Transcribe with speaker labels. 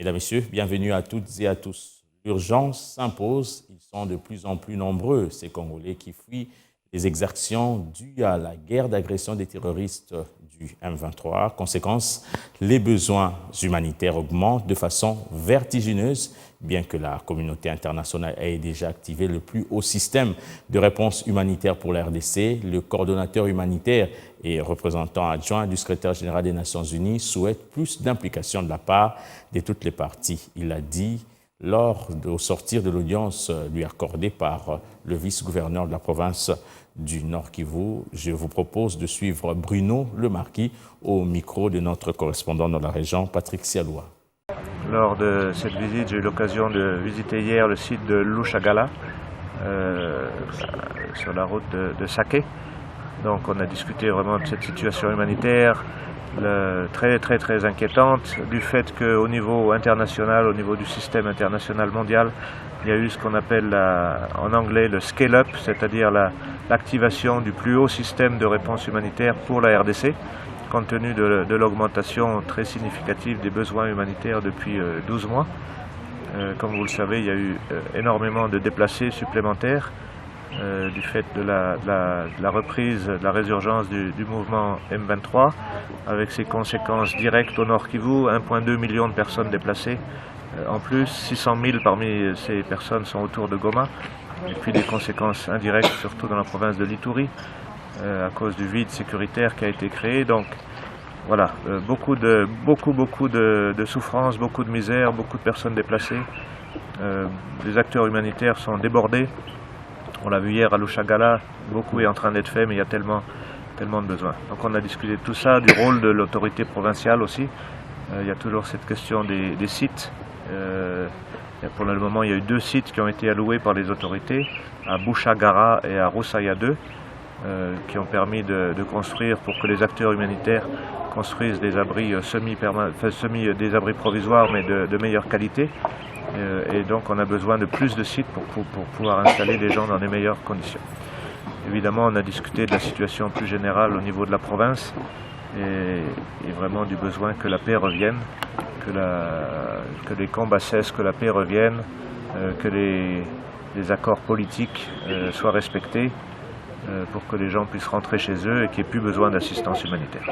Speaker 1: Mesdames, Messieurs, bienvenue à toutes et à tous. L'urgence s'impose, ils sont de plus en plus nombreux, ces Congolais qui fuient les exactions dues à la guerre d'agression des terroristes du M23. Conséquence, les besoins humanitaires augmentent de façon vertigineuse, bien que la communauté internationale ait déjà activé le plus haut système de réponse humanitaire pour la RDC. Le coordonnateur humanitaire et représentant adjoint du secrétaire général des Nations Unies souhaite plus d'implication de la part de toutes les parties. Il l'a dit au sortir de l'audience lui accordée par le vice-gouverneur de la province du Nord Kivu. Je vous propose de suivre Bruno Le Marquis au micro de notre correspondant dans la région, Patrick Sialoua.
Speaker 2: Lors de cette visite, j'ai eu l'occasion de visiter hier le site de Lushagala, sur la route de Sake. Donc on a discuté vraiment de cette situation humanitaire, très inquiétante, du fait qu'au niveau international, au niveau du système international mondial, il y a eu ce qu'on appelle en anglais le scale-up, c'est-à-dire l'activation du plus haut système de réponse humanitaire pour la RDC, compte tenu de l'augmentation très significative des besoins humanitaires depuis 12 mois. Comme vous le savez, il y a eu énormément de déplacés supplémentaires du fait de la reprise, de la résurgence du mouvement M23, avec ses conséquences directes au Nord Kivu, 1,2 million de personnes déplacées. En plus, 600 000 parmi ces personnes sont autour de Goma, et puis des conséquences indirectes, surtout dans la province de l'Ituri, à cause du vide sécuritaire qui a été créé. Donc voilà, beaucoup de souffrances, beaucoup de misère, beaucoup de personnes déplacées. Les acteurs humanitaires sont débordés. On l'a vu hier à Lushagala, beaucoup est en train d'être fait, mais il y a tellement de besoins. Donc on a discuté de tout ça, du rôle de l'autorité provinciale aussi. Il y a toujours cette question des sites. Pour le moment, il y a eu 2 sites qui ont été alloués par les autorités, à Bushagara et à Rusaya 2, qui ont permis de construire, pour que les acteurs humanitaires construisent des abris des abris provisoires, mais de meilleure qualité. Et donc on a besoin de plus de sites pour pouvoir installer les gens dans les meilleures conditions. Évidemment, on a discuté de la situation plus générale au niveau de la province et vraiment du besoin que la paix revienne, que les combats cessent, que la paix revienne, que les accords politiques soient respectés pour que les gens puissent rentrer chez eux et qu'il n'y ait plus besoin d'assistance humanitaire.